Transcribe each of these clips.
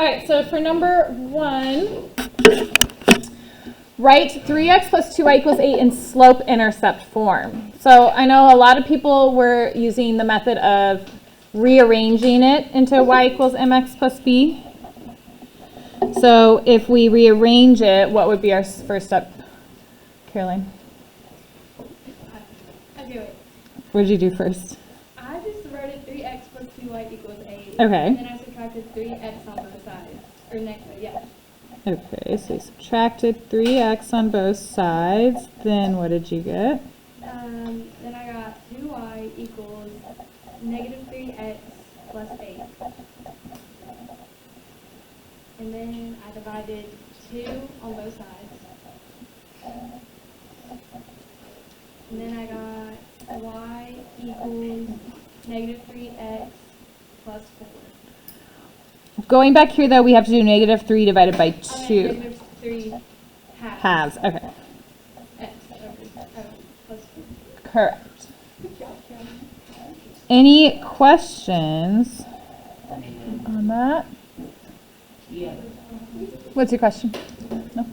All right, so for number 1, write 3x plus 2y equals 8 in slope-intercept form. So I know a lot of people were using the method of rearranging it into y equals mx plus b. So if we rearrange it, what would be our first step, Caroline? What did you do first? I just wrote it 3x plus 2y equals 8. Okay. And then I subtracted 3x on both sides. Or next, yeah. Okay, so you subtracted 3x on both sides. Then what did you get? Then I got 2y equals negative 3x plus 8. And then I divided 2 on both sides. And then I got y equals negative 3x plus 4. Going back here, though, we have to do negative 3 divided by 2. Negative 3 Halves, okay. X over plus 4. Correct. Any questions on that? What's your question? No?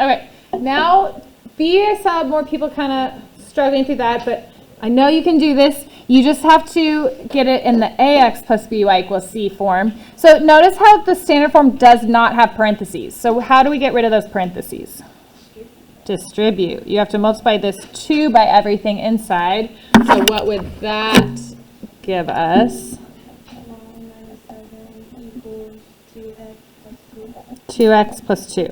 Okay, now B, I saw more people kind of struggling through that, but I know you can do this. You just have to get it in the ax plus by equals c form. So notice how the standard form does not have parentheses. So how do we get rid of those parentheses? Distribute. You have to multiply this 2 by everything inside. So what would that give us? 2x plus 2.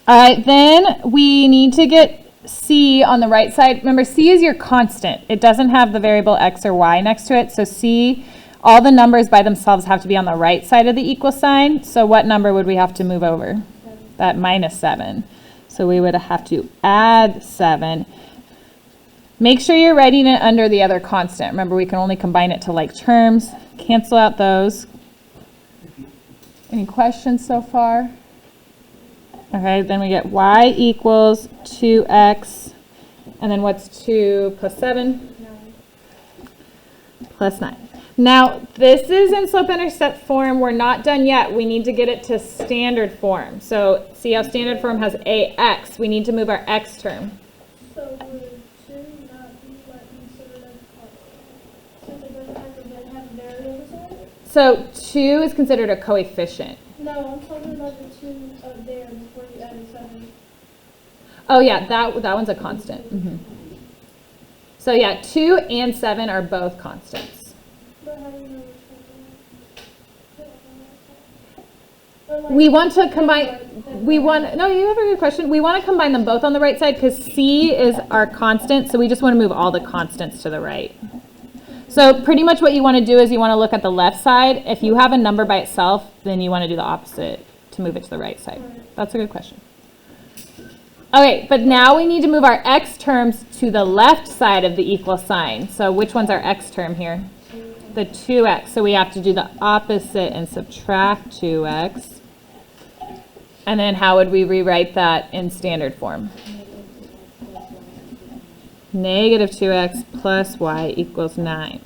All right, then we need to get c on the right side. Remember, c is your constant. It doesn't have the variable x or y next to it. So c, all the numbers by themselves have to be on the right side of the equal sign. So what number would we have to move over? 7. That minus 7. So we would have to add 7. Make sure you're writing it under the other constant. Remember, we can only combine it to like terms. Cancel out those. Any questions so far? Okay, then we get y equals 2x, and then what's 2 plus 7? 9. Plus 9. Now, this is in slope-intercept form. We're not done yet. We need to get it to standard form. So, see how standard form has ax. We need to move our x term. So would 2 not be considered as constant? Since it doesn't have variables in it? So, 2 is considered a coefficient. No, I'm talking about the 2 up there before you added 7. Oh yeah, that one's a constant. So yeah, 2 and 7 are both constants. But how do you know which one? We want to combine, no, you have a good question. We want to combine them both on the right side because C is our constant, so we just want to move all the constants to the right. So pretty much what you want to do is you want to look at the left side. If you have a number by itself, then you want to do the opposite to move it to the right side. That's a good question. Okay, but now we need to move our x terms to the left side of the equal sign. So which one's our x term here? The 2x. So we have to do the opposite and subtract 2x. And then how would we rewrite that in standard form? Negative 2x plus y equals 9.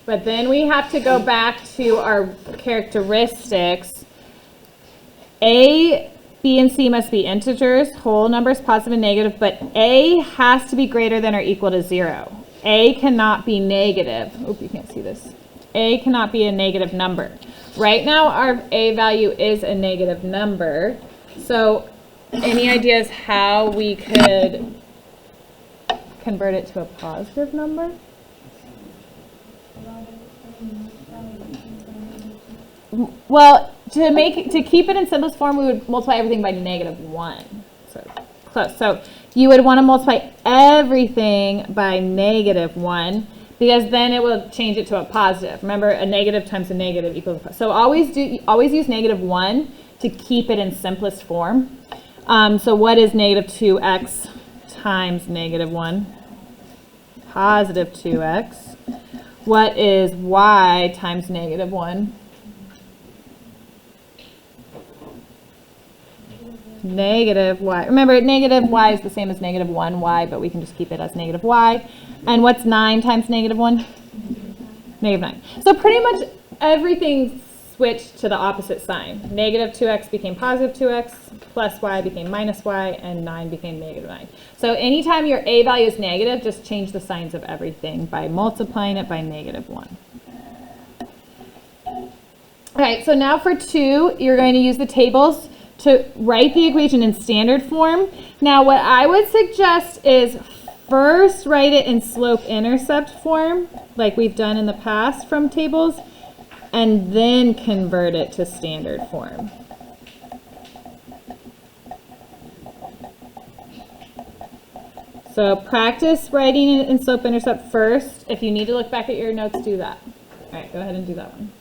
But then we have to go back to our characteristics. A, B, and C must be integers, whole numbers, positive and negative, but A has to be greater than or equal to 0. A cannot be negative. Oop, you can't see this. A cannot be a negative number. Right now, our A value is a negative number. So any ideas how we could convert it to a positive number? Well, to keep it in simplest form, we would multiply everything by negative 1. So close. So you would want to multiply everything by negative 1 because then it will change it to a positive. Remember, a negative times a negative equals. So always use negative 1 to keep it in simplest form. So what is negative 2x times negative 1? Positive 2x. What is y times negative 1? Negative y. Remember, negative y is the same as negative 1y, but we can just keep it as negative y. And what's 9 times negative 1? Negative 9. So pretty much everything switched to the opposite sign. Negative 2x became positive 2x, plus y became minus y, and 9 became negative 9. So anytime your a value is negative, just change the signs of everything by multiplying it by negative 1. All right, so now for 2, you're going to use the tables to write the equation in standard form. Now what I would suggest is first write it in slope-intercept form, like we've done in the past from tables, and then convert it to standard form. So practice writing it in slope-intercept first. If you need to look back at your notes, do that. All right, go ahead and do that one.